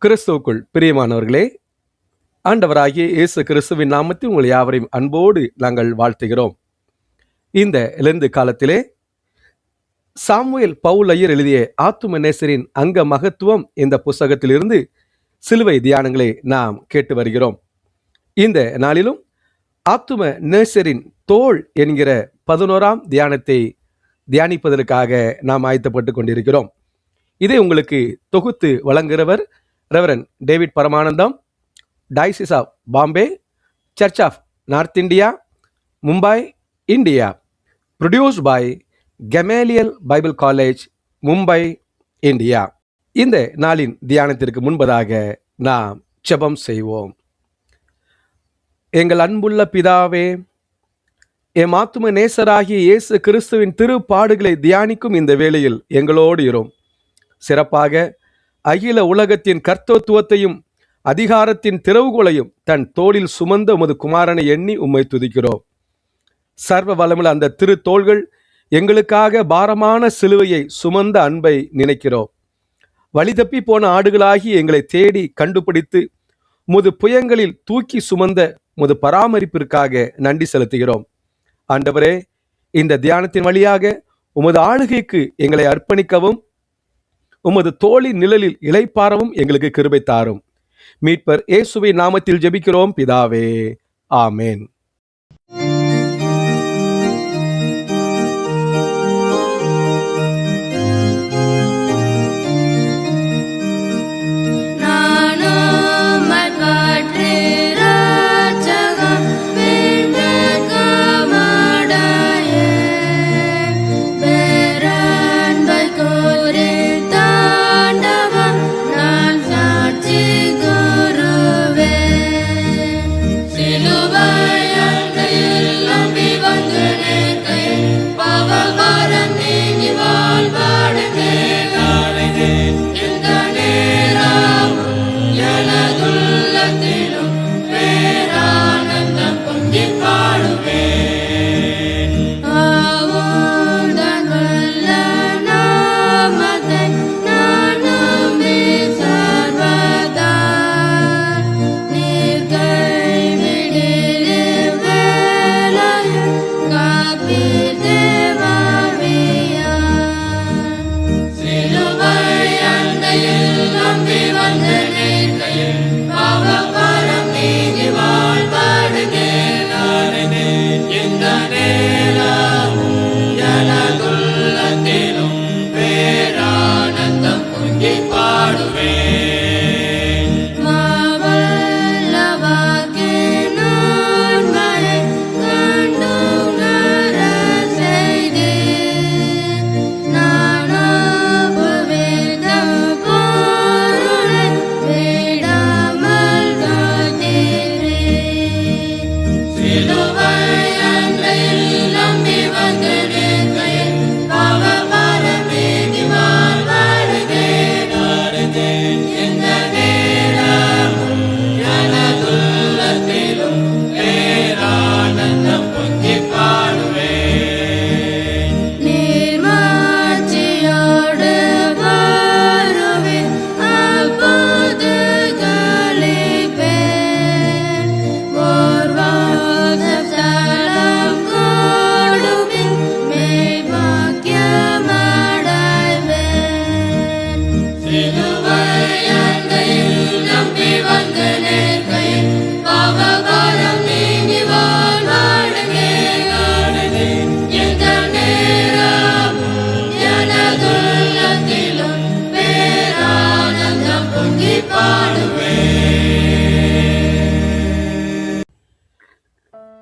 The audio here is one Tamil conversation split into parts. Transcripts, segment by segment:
கிறிஸ்துவுக்குள் பிரியமானவர்களே, ஆண்டவராகிய இயேசு கிறிஸ்துவின் நாமத்தில் உங்கள் யாவரையும் அன்போடு நாங்கள் வாழ்த்துகிறோம். இந்த லெந்து காலத்திலே சாமுவேல் பவுல் ஐயர் எழுதிய ஆத்தும நேசரின் அங்க மகத்துவம் இந்த புஸ்தகத்திலிருந்து சிலுவை தியானங்களை நாம் கேட்டு வருகிறோம். இந்த நாளிலும் ஆத்தும நேசரின் தோள் என்கிற 11ஆம் தியானத்தை தியானிப்பதற்காக நாம் ஆயத்தப்பட்டு கொண்டிருக்கிறோம். இதை உங்களுக்கு தொகுத்து வழங்குகிறவர் reverend David Paramanandam, diocese of Bombay, church of north India, Mumbai, India. Produced by கமேலியல் பைபிள் காலேஜ், மும்பை, இந்தியா. இந்த நாளின் தியானத்திற்கு முன்பதாக நாம் ஜெபம் செய்வோம். எங்கள் அன்புள்ள பிதாவே, எம் ஆத்தும நேசராகிய இயேசு கிறிஸ்துவின் திருப்பாடுகளை தியானிக்கும் இந்த வேளையில் எங்களோடு இரும். சிறப்பாக அகில உலகத்தின் கர்த்தத்துவத்தையும் அதிகாரத்தின் திறவுகோலையும் தன் தோளில் சுமந்த உமது குமாரனை எண்ணி உம்மை துதிக்கிறோம். சர்வ வல்லமுள்ள அந்த திரு தோள்கள் எங்களுக்காக பாரமான சிலுவையை சுமந்த அன்பை நினைக்கிறோம். வழி தப்பி போன ஆடுகளாகி எங்களை தேடி கண்டுபிடித்து உமது புயங்களில் தூக்கி சுமந்த உமது பராமரிப்பிற்காக நன்றி செலுத்துகிறோம். ஆண்டவரே, இந்த தியானத்தின் வழியாக உமது ஆளுகைக்கு எங்களை அர்ப்பணிக்கவும் உமது தோளின் நிழலில் இளைப்பாறவும் எங்களுக்கு கிருபை தாரும். மீட்பர் இயேசுவின் நாமத்தில் ஜெபிக்கிறோம் பிதாவே, ஆமேன்.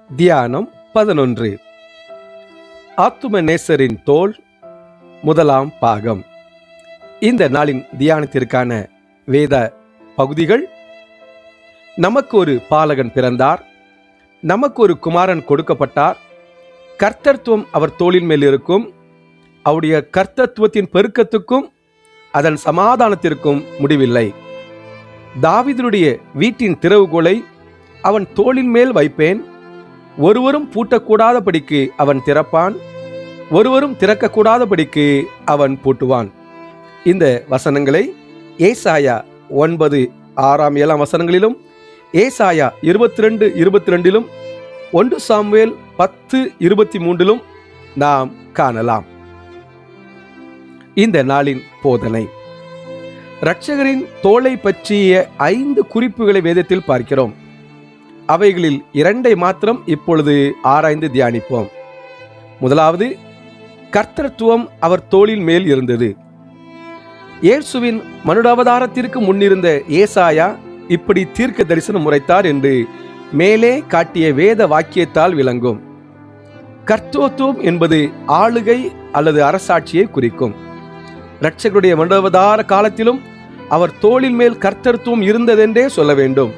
தியானம் 11. ஆத்தும நேசரின் தோள், முதலாம் பாகம். இந்த நாளின் தியானத்திற்கான வேத பகுதிகள்: நமக்கு ஒரு பாலகன் பிறந்தார், நமக்கு ஒரு குமாரன் கொடுக்கப்பட்டார், கர்த்தத்துவம் அவர் தோளின் மேல் இருக்கும், அவருடைய கர்த்தத்துவத்தின் பெருக்கத்துக்கும் அதன் சமாதானத்திற்கும் முடிவில்லை. தாவீதுடைய வீட்டின் திறவுகோலை அவன் தோளின் மேல் வைப்பேன், ஒருவரும் பூட்டக்கூடாதபடிக்கு அவன் திறப்பான், ஒருவரும் திறக்கக்கூடாதபடிக்கு அவன் பூட்டுவான். இந்த வசனங்களை ஏசாயா 9, 6, 7 வசனங்களிலும், ஏசாயா 22, 22 1 சாமுவேல் 10, 23 நாம் காணலாம். இந்த நாளின் போதனை இரட்சகரின் தோளை பற்றிய 5 குறிப்புகளை வேதத்தில் பார்க்கிறோம். அவைகளில் 2 மாத்திரம் இப்பொழுது ஆராய்ந்து தியானிப்போம். முதலாவது, கர்த்தத்துவம் அவர் தோளின் மேல் இருந்தது. இயேசுவின் மனுடாவதாரத்திற்கு முன்னிருந்த ஏசாயா இப்படி தீர்க்க தரிசனம் உரைத்தார் என்று மேலே காட்டிய வேத வாக்கியத்தால் விளங்கும். கர்த்தத்துவம் என்பது ஆளுகை அல்லது அரசாட்சியை குறிக்கும். இரட்சகருடைய மனுடாவதார காலத்திலும் அவர் தோளின் மேல் கர்த்தத்துவம் இருந்ததென்றே சொல்ல வேண்டும்.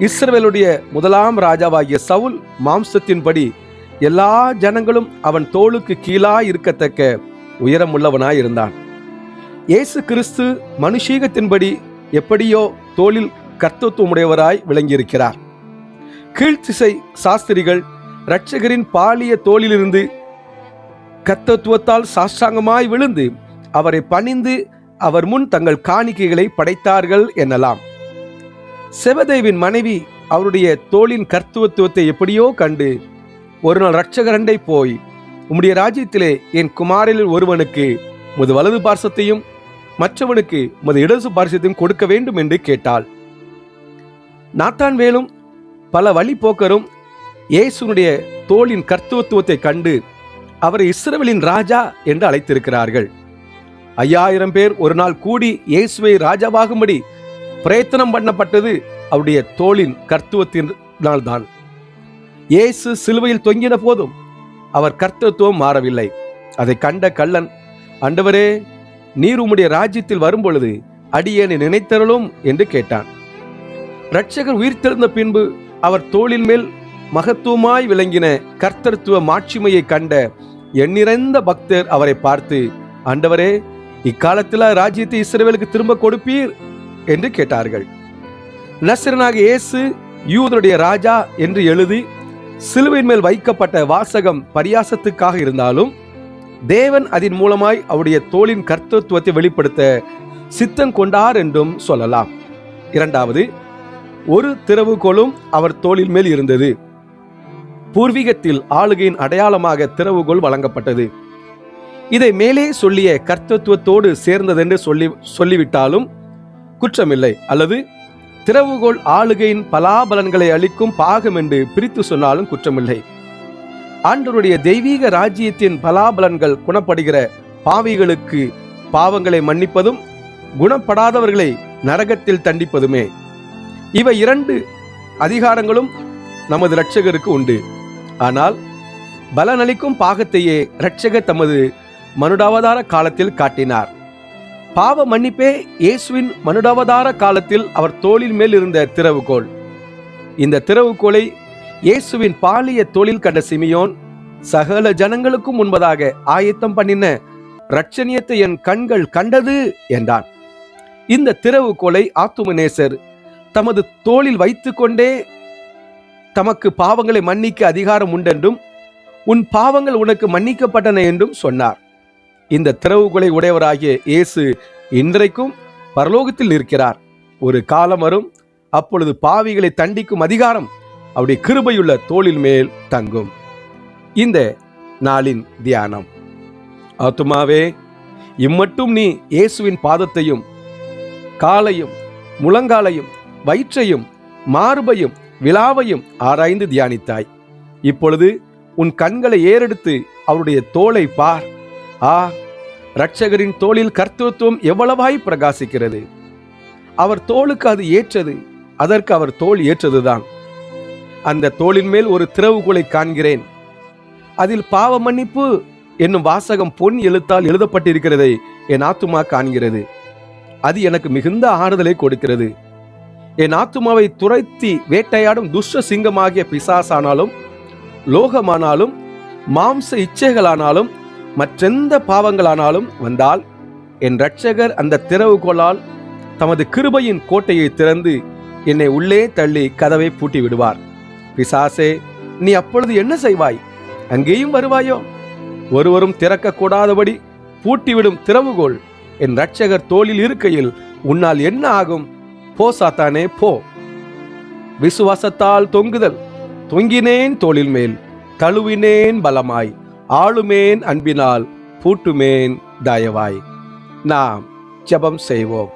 இஸ்ரவேலுடைய முதலாம் ராஜாவாகிய சவுல் மாம்சத்தின்படி எல்லா ஜனங்களும் அவன் தோளுக்கு கீழாய் இருக்கத்தக்க உயரமுள்ளவனாய் இருந்தான். இயேசு கிறிஸ்து மனுஷீகத்தின்படி எப்படியோ தோளில் கர்த்தத்துவமுடையவராய் விளங்கியிருக்கிறார். கீழ்த்திசை சாஸ்திரிகள் இரட்சகரின் பாலிய தோளிலிருந்து கர்த்தத்துவத்தால் சாஷ்டாங்கமாய் விழுந்து அவரை பணிந்து அவர் முன் தங்கள் காணிக்கைகளை படைத்தார்கள் எனலாம். செபதேவின் மனைவி அவருடைய தோளின் கர்த்தத்துவத்தை எப்படியோ கண்டு ஒரு நாள் இரட்சகர் அண்டை போய், உம்முடைய ராஜ்யத்திலே என் குமாரரில் ஒருவனுக்கு உமது வலது பார்சத்தையும் மற்றவனுக்கு உமது இடது பார்சத்தையும் கொடுக்க வேண்டும் என்று கேட்டாள். நாத்தான்வேலும் பல வழிபோக்கரும் இயேசுனுடைய தோளின் கர்த்தத்துவத்தை கண்டு அவரை இஸ்ரவேலின் ராஜா என்று அழைத்திருக்கிறார்கள். 5000 பேர் ஒரு நாள் கூடி இயேசுவை ராஜாவாகும்படி பிரயத்தனம் பண்ணப்பட்டது அவருடைய தோளின் கர்த்தத்துவத்தினால்தான். இயேசு சிலுவையில் தொங்கின போதும் அவர் கர்த்தத்துவம் மாறவில்லை. அதை கண்ட கள்ளன், ஆண்டவரே, நீர் உம்முடைய ராஜ்யத்தில் வரும்பொழுது அடியேனை நினைத்தருளும் என்று கேட்டான். இரட்சகர் உயிர்த்தெழுந்த பின்பு அவர் தோளின் மேல் மகத்துவமாய் விளங்கின கர்த்தத்துவ மாட்சிமையை கண்ட எண்ணிறந்த பக்தர் அவரை பார்த்து, ஆண்டவரே, இக்காலத்தில் ராஜ்யத்தை இஸ்ரவேலுக்கு திரும்ப கொடுப்பீர் என்று கேட்டார்கள். நசரேயனாகிய இயேசு யூதருடைய ராஜா என்று எழுதி சிலுவையின் மேல் வைக்கப்பட்ட வாசகம் பரியாசத்துக்காக இருந்தாலும் தேவன் அதன் மூலமாய் அவருடைய தோளின் கர்த்தத்துவத்தை வெளிப்படுத்த சித்தம் கொண்டார் என்றும் சொல்லலாம். இரண்டாவது, ஒரு திறவுகோலும் அவர் தோளின் மேல் இருந்தது. பூர்வீகத்தில் ஆளுகையின் அடையாளமாக திறவுகோல் வழங்கப்பட்டது. இதை மேலே சொல்லிய கர்த்தத்துவத்தோடு சேர்ந்ததென்று சொல்லிவிட்டாலும் குற்றமில்லை, அல்லது திறவுகோல் ஆளுகையின் பலாபலன்களை அளிக்கும் பாகம் என்று பிரித்து சொன்னாலும் குற்றமில்லை. ஆண்டவருடைய தெய்வீக ராஜ்யத்தின் பலாபலன்கள் குணப்படுகிற பாவிகளுக்கு பாவங்களை மன்னிப்பதும் குணப்படாதவர்களை நரகத்தில் தண்டிப்பதுமே. இவை 2 அதிகாரங்களும் நமது இரட்சகருக்கு உண்டு. ஆனால் பலனளிக்கும் பாகத்தையே இரட்சகர் தமது மனுடாவதார காலத்தில் காட்டினார். பாவ மன்னிப்பே இயேசுவின் மனுடாவதார காலத்தில் அவர் தோளின் மேல் இருந்த திறவுகோல். இந்த திறவுகோலை இயேசுவின் பாலிய தோளில் கண்ட சிமியோன், சகல ஜனங்களுக்கும் முன்பதாக ஆயத்தம் பண்ணின இரட்சணியத்தை என் கண்கள் கண்டது என்றான். இந்த திறவுகோலை ஆத்துமநேசர் தமது தோளில் வைத்து கொண்டே தமக்கு பாவங்களை மன்னிக்க அதிகாரம் உண்டென்றும் உன் பாவங்கள் உனக்கு மன்னிக்கப்பட்டன என்றும் சொன்னார். இந்த திறவுகோலை உடையவராகிய இயேசு இன்றைக்கும் பரலோகத்தில் இருக்கிறார். ஒரு காலம் வரும், அப்பொழுது பாவிகளை தண்டிக்கும் அதிகாரம் அவருடைய கிருபையுள்ள தோளின் மேல் தங்கும். இந்த நாளின் தியானம். ஆத்துமாவே, இம்மட்டும் நீ இயேசுவின் பாதத்தையும் காலையும் முழங்காலையும் வயிற்றையும் மார்பையும் விலாவையும் ஆராய்ந்து தியானித்தாய். இப்பொழுது உன் கண்களை ஏறெடுத்து அவருடைய தோளை பார். ஆ, இரட்சகரின் தோளில் கர்த்தத்துவம் எவ்வளவாய் பிரகாசிக்கிறது! அவர் தோளுக்கு அது ஏற்றது, அதற்கு அவர் தோள் ஏற்றதுதான். அந்த தோளின் மேல் ஒரு திறவுகோலை காண்கிறேன். அதில் பாவ மன்னிப்பு என்னும் வாசகம் பொன் எழுத்தால் எழுதப்பட்டிருக்கிறதை என் ஆத்துமா காண்கிறது. அது எனக்கு மிகுந்த ஆறுதலை கொடுக்கிறது. என் ஆத்துமாவை துரைத்தி வேட்டையாடும் துஷ்ட சிங்கமாகிய பிசாசானாலும் லோகமானாலும் மாம்ச இச்சைகளானாலும் மற்றெந்த பாவங்களானாலும் வந்தால் என் இரட்சகர் அந்த திறவுகோலால் தமது கிருபையின் கோட்டையை திறந்து என்னை உள்ளே தள்ளி கதவை பூட்டி விடுவார். பிசாசே, நீ அப்பொழுது என்ன செய்வாய்? அங்கேயும் வருவாயோ? ஒருவரும் திறக்க கூடாதபடி பூட்டிவிடும் திறவுகோல் என் இரட்சகர் தோளில் இருக்கையில் உன்னால் என்ன ஆகும்? போ சாத்தானே போ. விசுவாசத்தால் தொங்குதல். தொங்கினேன் தோளில் மேல், தழுவினேன் பலமாய், ஆளுமேன் அன்பினால், பூட்டுமேன் தயவாய். நாம் ஜெபம் செய்வோம்.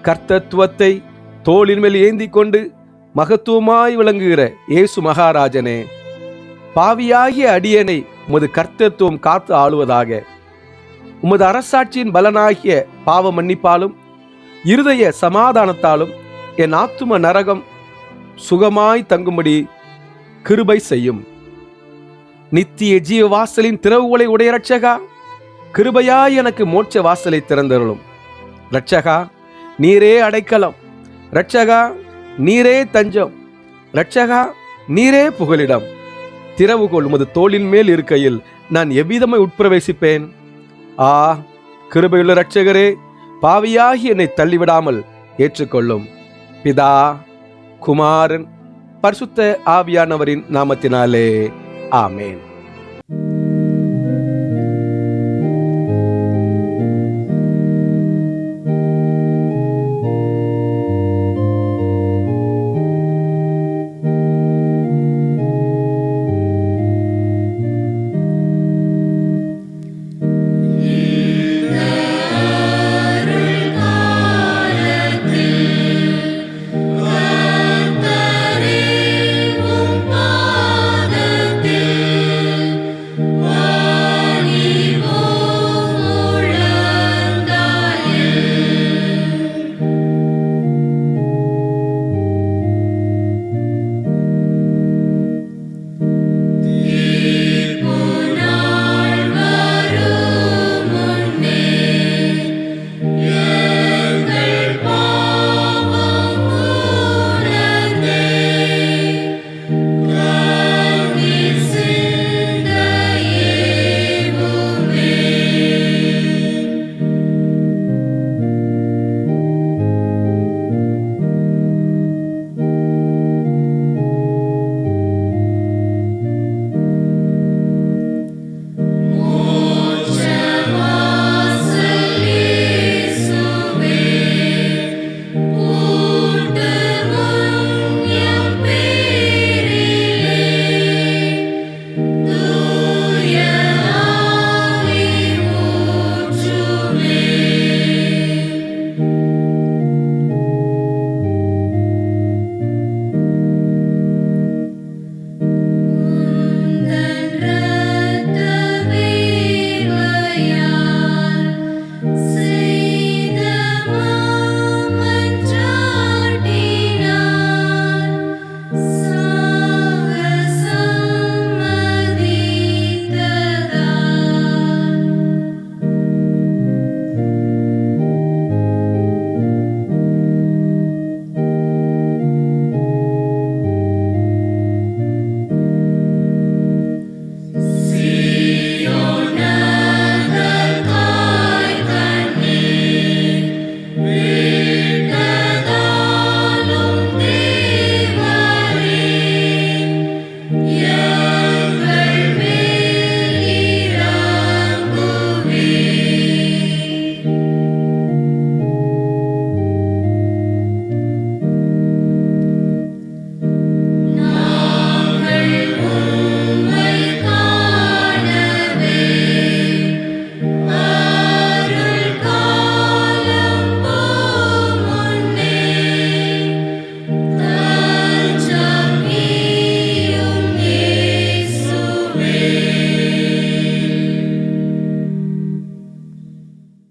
கர்த்தத்துவத்தை தோளின் மேல் ஏந்தி கொண்டு மகத்துவமாய் விளங்குகிற இயேசு மகாராஜனே, பாவியாகிய அடியனை உமது கர்த்தத்துவம் காத்து ஆளுவதாக. உமது அரசாட்சியின் பலனாகிய பாவ மன்னிப்பாலும் இருதய சமாதானத்தாலும் என் ஆத்தும நரகம் சுகமாய் தங்கும்படி கிருபை செய்யும். நித்திய ஜீவ வாசலின் திறவுகளை உடைய இரட்சகா, கிருபையாய் எனக்கு மோட்ச வாசலை திறந்தருளும். இரட்சகா, நீரே அடைக்கலம். இரட்சகா, நீரே தஞ்சம். இரட்சகா, நீரே புகலிடம். திறவுகோல் உமது தோளின் மேல் இருக்கையில் நான் எவ்விதமாய் உட்பிரவேசிப்பேன்? ஆ, கிருபையுள்ள இரட்சகரே, பாவியாகி என்னை தள்ளிவிடாமல் ஏற்றுக்கொள்ளும். பிதா, குமாரன், பரிசுத்த ஆவியானவரின் நாமத்தினாலே ஆமேன்.